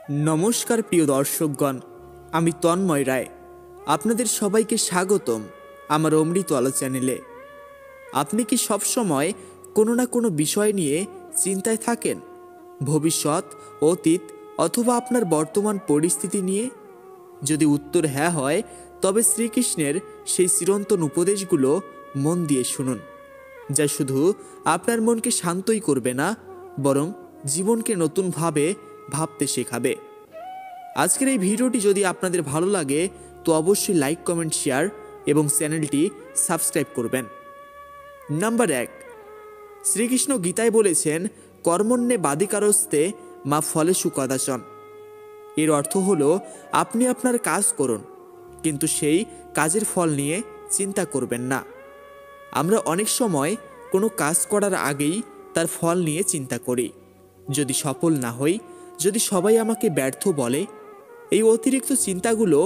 नमस्कार प्रिय दर्शकगण, आमी तन्मय राय आपनादेर सबाइके स्वागतम आमार अमृत आलो चैनेले। आपनि कि सब समय कोनो ना कोनो विषय निये चिंताय थाकेन? भविष्यत, अतीत अथवा आपनार बर्तमान परिस्थिति निये? यदि उत्तर हाँ हय तबे श्रीकृष्णेर सेई चिरंतन उपदेशगुलो मन दिये शुनुन, जा शुधु आपनार मनके शान्तई करबे ना बरং जीवनके नतून भावे भाबते शेखाबे। आजकेर এই ভিডিওটি যদি আপনাদের ভালো লাগে তো অবশ্যই লাইক, কমেন্ট, শেয়ার এবং চ্যানেলটি সাবস্ক্রাইব করবেন। নাম্বার 1, শ্রীকৃষ্ণ গীতায় বলেছেন কর্মণ্যে বাধিকারস্তে মা ফলেষু কদাচন। এর অর্থ হলো আপনি আপনার কাজ করুন, কিন্তু সেই কাজের ফল নিয়ে চিন্তা করবেন না। আমরা অনেক সময় কোনো কাজ করার আগেই তার ফল নিয়ে চিন্তা করি। যদি সফল না হই, যদি সবাই আমাকে ব্যর্থ বলে, এই অতিরিক্ত চিন্তাগুলো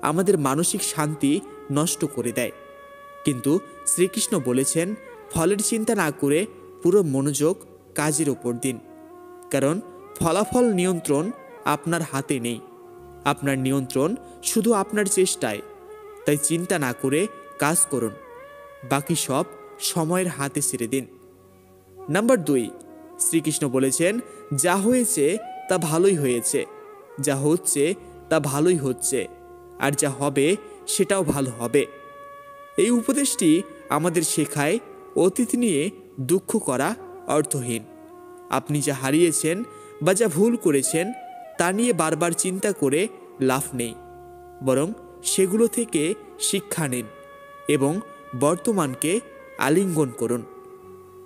আমাদের মানসিক শান্তি নষ্ট করে দেয়। কিন্তু শ্রীকৃষ্ণ বলেছেন ফলের চিন্তা না করে পুরো মনোযোগ কাজের ওপর দিন, কারণ ফলাফল নিয়ন্ত্রণ আপনার হাতে নেই। আপনার নিয়ন্ত্রণ শুধু আপনার চেষ্টায়। তাই চিন্তা না করে কাজ করুন, বাকি সব সময়ের হাতে ছেড়ে দিন। নাম্বার 2, শ্রীকৃষ্ণ বলেছেন যা হয়েছে তা ভালোই হয়েছে, যা হচ্ছে তা ভালোই হচ্ছে, আর যা হবে সেটাও ভালো হবে। এই উপদেশটি আমাদের শেখায় অতীত নিয়ে দুঃখ করা অর্থহীন। আপনি যা হারিয়েছেন বা যা ভুল করেছেন তা নিয়ে বারবার চিন্তা করে লাভ নেই, বরং সেগুলো থেকে শিক্ষা নিন এবং বর্তমানকে আলিঙ্গন করুন।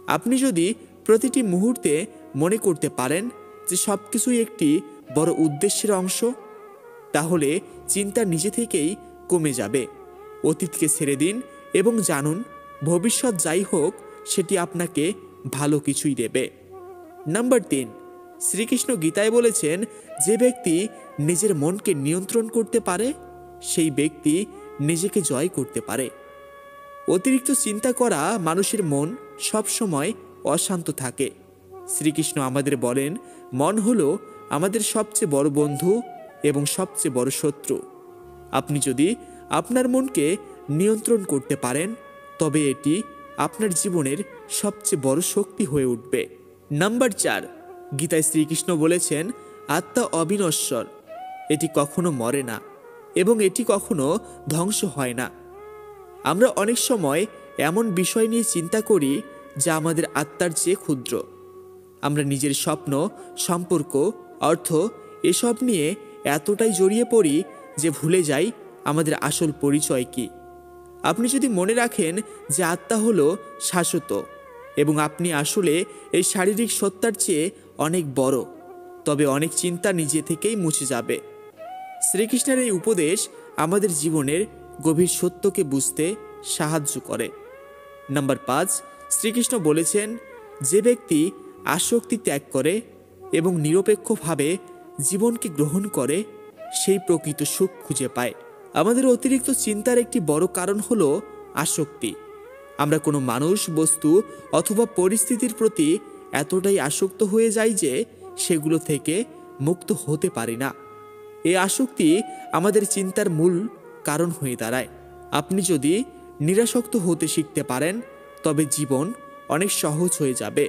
আপনি যদি প্রতিটি মুহূর্তে মনে করতে পারেন যে সব কিছুই একটি বড় উদ্দেশ্যের অংশ, তাহলে চিন্তা নিজে থেকেই কমে যাবে। অতীতকে ছেড়ে দিন এবং জানুন ভবিষ্যৎ যাই হোক সেটি আপনাকে ভালো কিছুই দেবে। নাম্বার 3, শ্রীকৃষ্ণ গীতায় বলেছেন যে ব্যক্তি নিজের মনকে নিয়ন্ত্রণ করতে পারে সেই ব্যক্তি নিজেকে জয় করতে পারে। অতিরিক্ত চিন্তা করা মানুষের মন সবসময় অশান্ত থাকে। শ্রীকৃষ্ণ আমাদের বলেন মন হলো আমাদের সবচেয়ে বড় বন্ধু এবং সবচেয়ে বড় শত্রু। আপনি যদি আপনার মনকে নিয়ন্ত্রণ করতে পারেন তবে এটি আপনার জীবনের সবচেয়ে বড় শক্তি হয়ে উঠবে। নাম্বার 4, গীতায় শ্রীকৃষ্ণ বলেছেন আত্মা অবিনশ্বর, এটি কখনো মরে না এবং এটি কখনো ধ্বংস হয় না। আমরা অনেক সময় এমন বিষয় নিয়ে চিন্তা করি যা আমাদের আত্মার চেয়ে ক্ষুদ্র। আমরা নিজের স্বপ্ন, সম্পর্ক, অর্থ এসব নিয়ে এতটাই জড়িয়ে পড়ি যে ভুলে যাই আমাদের আসল পরিচয় কি। আপনি যদি মনে রাখেন যে আত্মা হলো শাশ্বত এবং আপনি আসলে এই শারীরিক সত্তার চেয়ে অনেক বড়, তবে অনেক চিন্তা নিজে থেকেই মুছে যাবে। শ্রীকৃষ্ণের এই উপদেশ আমাদের জীবনের গভীর সত্যকে বুঝতে সাহায্য করে। নাম্বার 5, শ্রীকৃষ্ণ বলেছেন যে ব্যক্তি আসক্তি ত্যাগ করে এবং নিরপেক্ষভাবে জীবনকে গ্রহণ করে সেই প্রকৃত সুখ খুঁজে পায়। আমাদের অতিরিক্ত চিন্তার একটি বড় কারণ হলো আসক্তি। আমরা কোনো মানুষ, বস্তু অথবা পরিস্থিতির প্রতি এতটাই আসক্ত হয়ে যাই যে সেগুলো থেকে মুক্ত হতে পারি না। এই আসক্তি আমাদের চিন্তার মূল কারণ হয়ে দাঁড়ায়। আপনি যদি নিরাসক্ত হতে শিখতে পারেন তবে জীবন অনেক সহজ হয়ে যাবে।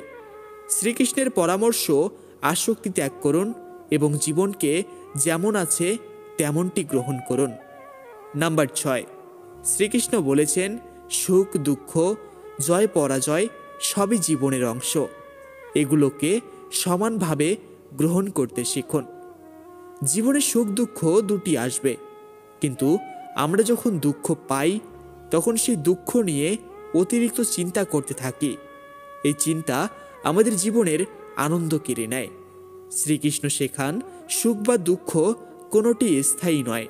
শ্রীকৃষ্ণের পরামর্শ আসক্তি ত্যাগ করুন এবং জীবনকে যেমন আছে তেমনটি গ্রহণ করুন। নাম্বার 6, শ্রীকৃষ্ণ বলেছেন সুখ, দুঃখ, জয়, পরাজয় সবই জীবনের অংশ। এগুলোকে সমানভাবে গ্রহণ করতে শিখুন। জীবনে সুখ দুঃখ দুটি আসবে, কিন্তু আমরা যখন দুঃখ পাই তখন সেই দুঃখ নিয়ে অতিরিক্ত চিন্তা করতে থাকি। এই চিন্তা আমাদের জীবনের আনন্দ কেড়ে নেয়। শ্রীকৃষ্ণ শেখান সুখ বা দুঃখ কোনোটি স্থায়ী নয়,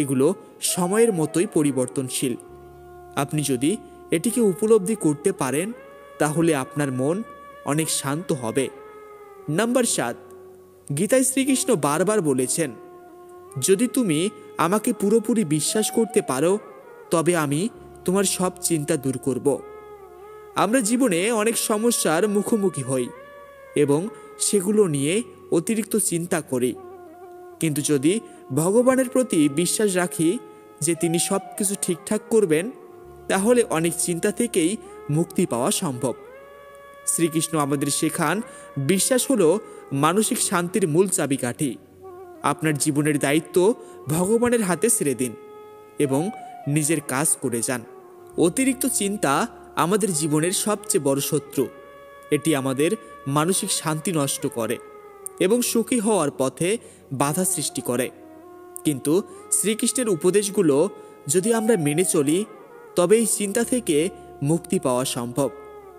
এগুলো সময়ের মতোই পরিবর্তনশীল। আপনি যদি এটিকে উপলব্ধি করতে পারেন তাহলে আপনার মন অনেক শান্ত হবে। নাম্বার 7, গীতায় শ্রীকৃষ্ণ বারবার বলেছেন যদি তুমি আমাকে পুরোপুরি বিশ্বাস করতে পারো তবে আমি তোমার সব চিন্তা দূর করব। আমরা জীবনে অনেক সমস্যার মুখোমুখি হই এবং সেগুলো নিয়ে অতিরিক্ত চিন্তা করি। কিন্তু যদি ভগবানের প্রতি বিশ্বাস রাখি যে তিনি সব কিছু ঠিকঠাক করবেন, তাহলে অনেক চিন্তা থেকেই মুক্তি পাওয়া সম্ভব। শ্রীকৃষ্ণ আমাদের শেখান বিশ্বাস হলো মানসিক শান্তির মূল চাবিকাঠি। আপনার জীবনের দায়িত্ব ভগবানের হাতে ছেড়ে দিন এবং নিজের কাজ করে যান। অতিরিক্ত চিন্তা আমাদের জীবনের সবচেয়ে বড় শত্রু। এটি আমাদের মানসিক শান্তি নষ্ট করে এবং সুখী হওয়ার পথে বাধা সৃষ্টি করে। কিন্তু শ্রীকৃষ্ণের উপদেশগুলো যদি আমরা মেনে চলি, তবে এই চিন্তা থেকে মুক্তি পাওয়া সম্ভব।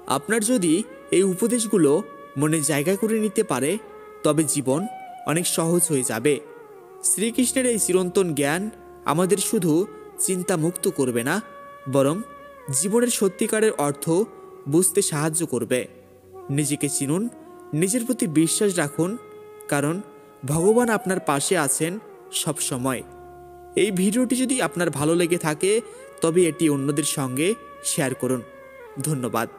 আপনার যদি এই উপদেশগুলো মনে জায়গা করে নিতে পারে, তবে জীবন অনেক সহজ হয়ে যাবে। শ্রীকৃষ্ণের এই চিরন্তন জ্ঞান আমাদের শুধু চিন্তামুক্ত করবে না, বরং জীবনের সত্যিকারের অর্থ বুঝতে সাহায্য করবে। নিজেকে চিনুন, নিজের প্রতি বিশ্বাস রাখুন, কারণ ভগবান আপনার পাশে আছেন সব সময়। এই ভিডিওটি যদি আপনার ভালো লেগে থাকে, তবে এটি অন্যদের সঙ্গে শেয়ার করুন। ধন্যবাদ।